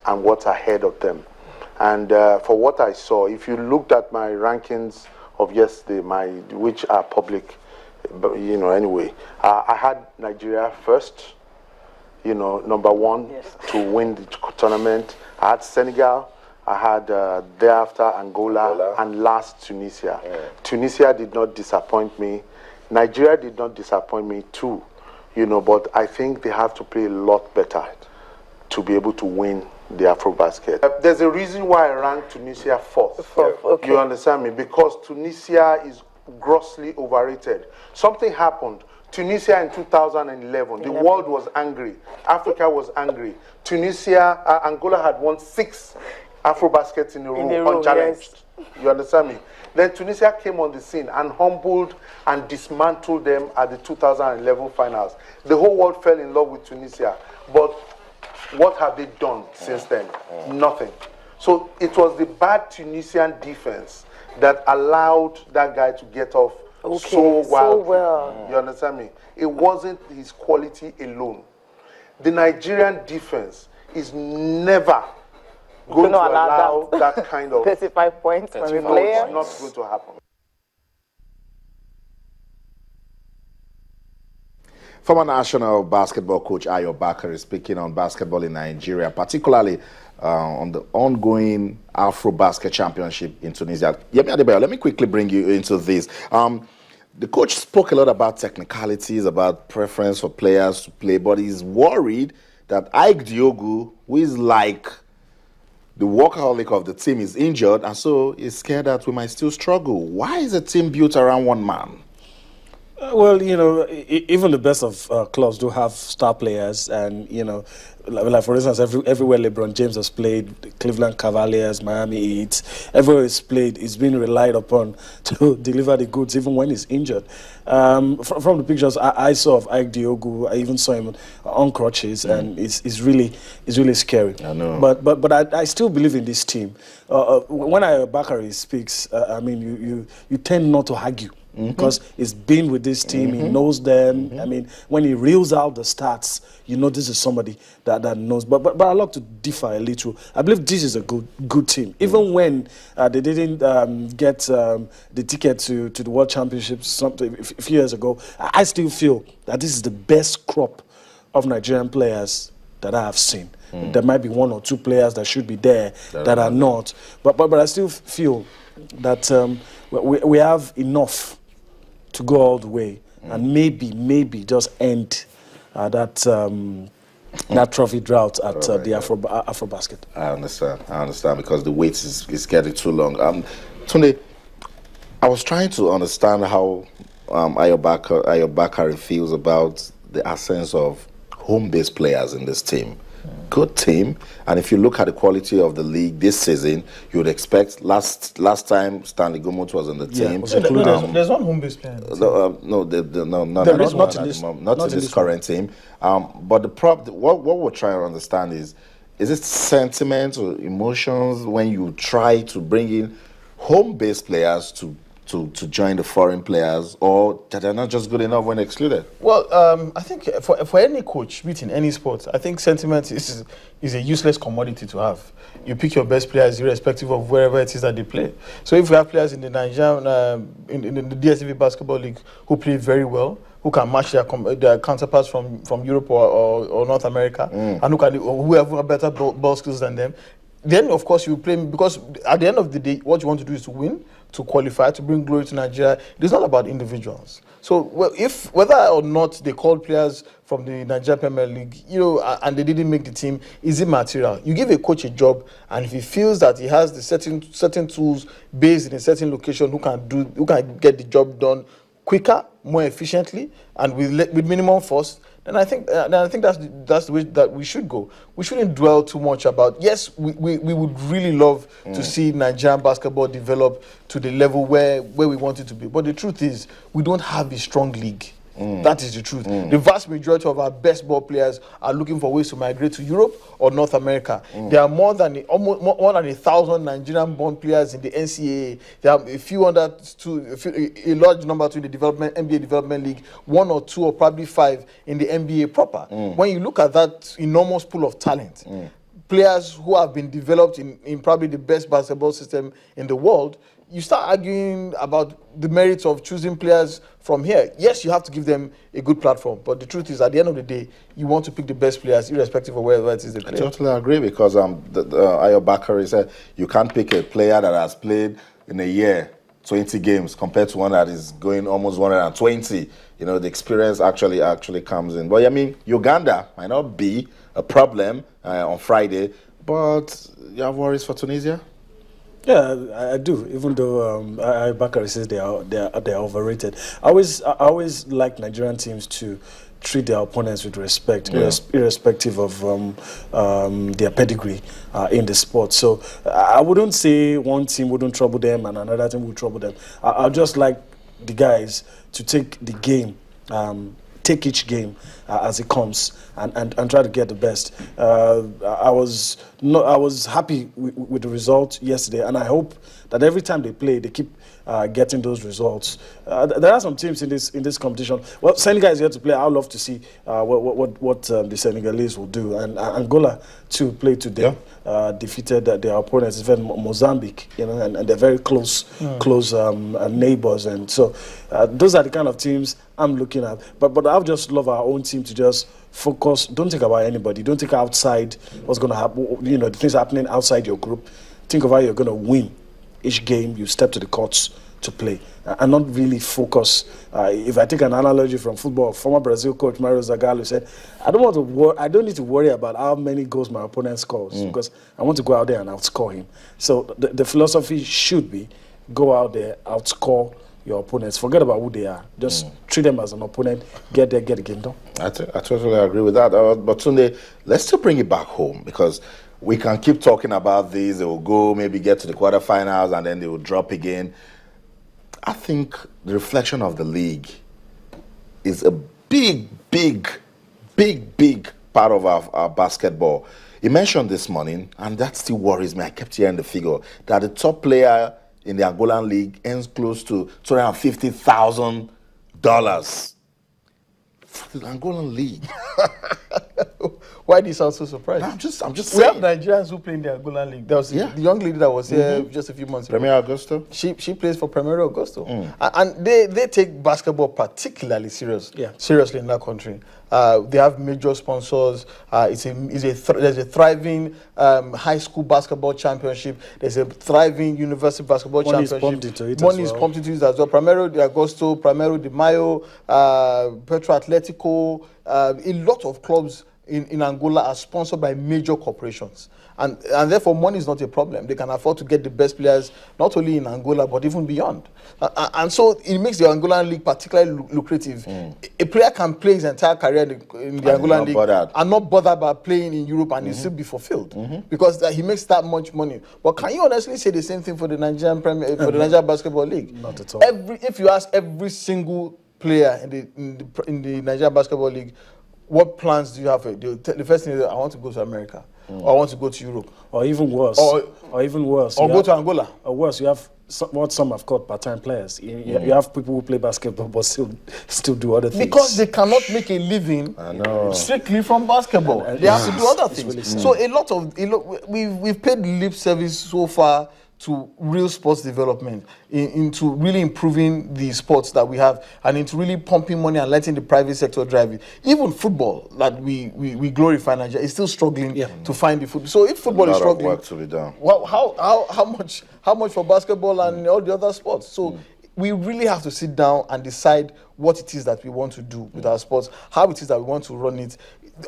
and what's ahead of them. And for what I saw, if you looked at my rankings of yesterday, which are public, you know, anyway, I had Nigeria first, you know, number one to win the tournament. I had Senegal, I had thereafter Angola, and last Tunisia. Tunisia did not disappoint me. Nigeria did not disappoint me too, you know, but I think they have to play a lot better to be able to win the AfroBasket. There's a reason why I ranked Tunisia fourth. Okay. You understand me? Because Tunisia is grossly overrated. Something happened. Tunisia in 2011, the world was angry. Africa was angry. Tunisia, Angola had won 6 AfroBaskets in a row, unchallenged. Yes. You understand me? Then Tunisia came on the scene and humbled and dismantled them at the 2011 finals. The whole world fell in love with Tunisia. But what have they done since then? Nothing. So it was the bad Tunisian defense that allowed that guy to get off so well. You understand me? It wasn't his quality alone. The Nigerian defense is never going to allow that kind of 35 points from a player. It's not going to happen. Former national basketball coach Ayo Bakari is speaking on basketball in Nigeria, particularly on the ongoing AfroBasket Championship in Tunisia. Yemi Adebayo, let me quickly bring you into this. The coach spoke a lot about technicalities, about preference for players to play, but he's worried that Ike Diogu, who is like the workaholic of the team, is injured, and so he's scared that we might still struggle. Why is a team built around one man? Well, you know, even the best of clubs do have star players, and you know, like for instance, everywhere LeBron James has played, Cleveland Cavaliers, Miami Heat, everywhere he's played, he's been relied upon to deliver the goods, even when he's injured. From the pictures I saw of Ike Diogu, I even saw him on crutches, and it's really scary. I know. But I still believe in this team. When Bakari speaks, I mean, you tend not to argue. Because he's been with this team, he knows them. I mean, when he reels out the stats, you know this is somebody that knows. But I like to differ a little. I believe this is a good team. Even when they didn't get the ticket to the World Championships a few years ago, I still feel that this is the best crop of Nigerian players that I have seen. There might be 1 or 2 players that should be there that are not. But I still feel that we have enough to go all the way, and maybe just end that trophy drought at the AfroBasket. I understand, because the wait is getting too long. Tunde, I was trying to understand how Ayo Bakari feels about the absence of home-based players in this team. Good team, and if you look at the quality of the league this season, you would expect last time Stanley Gumot was on the team. There's one home-based player. Not in this current team. But what we're trying to understand is it sentiment or emotions when you try to bring in home-based players to join the foreign players, or that they're not just good enough when excluded? Well, I think for any coach, be it in any sport, I think sentiment is a useless commodity to have. You pick your best players irrespective of wherever it is that they play. So if we have players in the Nigerian, in the DSTV Basketball League who play very well, who can match their counterparts from Europe or North America, and who have better ball skills than them, then of course you play, because at the end of the day, what you want to do is to win, to qualify, to bring glory to Nigeria. It is not about individuals. So whether or not they called players from the Nigeria Premier League, you know, and they didn't make the team, is immaterial. You give a coach a job, and if he feels that he has the certain tools based in a certain location who can get the job done quicker, more efficiently, and with minimum force, then I think that's the way that we should go. We shouldn't dwell too much about. Yes, we would really love to see Nigerian basketball develop to the level where we want it to be. But the truth is, we don't have a strong league. That is the truth. The vast majority of our best ball players are looking for ways to migrate to Europe or North America. There are more than 1,000 Nigerian-born players in the NCAA. There are a large number in the NBA Development League, 1 or 2 or probably 5 in the NBA proper. When you look at that enormous pool of talent, players who have been developed in probably the best basketball system in the world, you start arguing about the merits of choosing players from here. Yes, you have to give them a good platform, but the truth is, at the end of the day, you want to pick the best players, irrespective of wherever it is they play. I totally agree, because Ayo Bakari said you can't pick a player that has played in a year 20 games compared to one that is going almost 120. You know, the experience actually comes in. But I mean, Uganda might not be a problem on Friday, but you have worries for Tunisia? Yeah, I do. Even though Bakari says they are overrated. I always like Nigerian teams to treat their opponents with respect, irrespective of their pedigree in the sport. So I wouldn't say one team wouldn't trouble them and another team would trouble them. I'd just like the guys to take the game, take each game as it comes, and try to get the best. I was happy with the result yesterday, and I hope that every time they play, they keep getting those results. There are some teams in this competition. Well, Senegal is here to play. I'd love to see what the Senegalese will do. And Angola too played today, defeated their opponents, even Mozambique. You know, and they're very close neighbors. And so those are the kind of teams I'm looking at. But I just love our own team to just focus. Don't think about anybody. Don't think outside what's going to happen. You know, the things happening outside your group. Think of how you're going to win each game you step to the courts to play, and not really focus. If I take an analogy from football, former Brazil coach Mario Zagallo said, I don't need to worry about how many goals my opponent scores, because I want to go out there and outscore him. So the philosophy should be, go out there, outscore your opponents. Forget about who they are. Just treat them as an opponent. Get there, get the game done. I totally agree with that. But Tunde, let's still bring it back home, because we can keep talking about this. They will go, maybe get to the quarterfinals, and then they will drop again. I think the reflection of the league is a big part of our basketball. You mentioned this morning, and that still worries me. I kept hearing the figure that the top player in the Angolan league earns close to $250,000 for the Angolan league. Why do you sound so surprised? I'm just saying. We have Nigerians who play in the Angolan league. There was the young lady that was here just a few months ago. Premier Augusto? She plays for Premier Augusto. And they take basketball particularly seriously in that country. They have major sponsors. There's a thriving high school basketball championship. There's a thriving university basketball championship. Money is pumped into it as well. Primero de Agosto, Primero de Mayo, Petro Atletico, a lot of clubs in Angola are sponsored by major corporations. And therefore, money is not a problem. They can afford to get the best players, not only in Angola, but even beyond. And so it makes the Angolan league particularly lucrative. A player can play his entire career in the Angolan league and not bother about playing in Europe and he'll still be fulfilled because he makes that much money. But can you honestly say the same thing for the Nigerian the Nigerian Basketball League? Not at all. If you ask every single player in the Nigerian Basketball League, what plans do you have? The first thing is, I want to go to America, or I want to go to Europe, or even worse, or even worse, or go to Angola, or worse. You have what some have called part-time players. You have people who play basketball but still do other things because they cannot make a living strictly from basketball. They have to do other things. Really we've paid lip service so far to real sports development, into really improving the sports that we have, and into really pumping money and letting the private sector drive it. Even football, that we glorify Nigeria, is still struggling to find the football. So if football is struggling, work to be done. How much for basketball and all the other sports? So we really have to sit down and decide what it is that we want to do with our sports, how it is that we want to run it.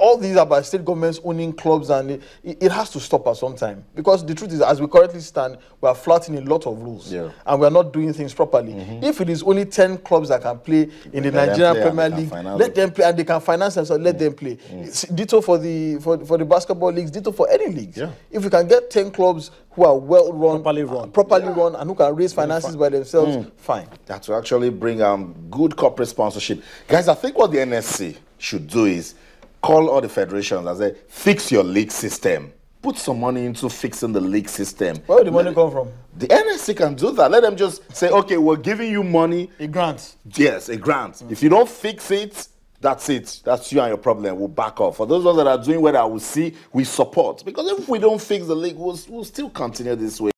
All these are by state governments owning clubs, and it has to stop at some time. Because the truth is, as we currently stand, we are flouting a lot of rules, and we are not doing things properly. If it is only 10 clubs that can play in the Nigerian Premier League, let them play, and they can finance themselves, let them play. Ditto for the basketball leagues, ditto for any leagues. If we can get 10 clubs who are well run, properly run, and who can raise finances by themselves, fine. That will actually bring good corporate sponsorship. Guys, I think what the NSC should do is call all the federations and say, fix your league system. Put some money into fixing the league system. Where would the money come from? The NSC can do that. Let them just say, okay, we're giving you money. A grant. Yes, a grant. If you don't fix it, that's it. That's you and your problem. We'll back off. For those ones that are doing well, I will see, we support. Because if we don't fix the league, we'll still continue this way.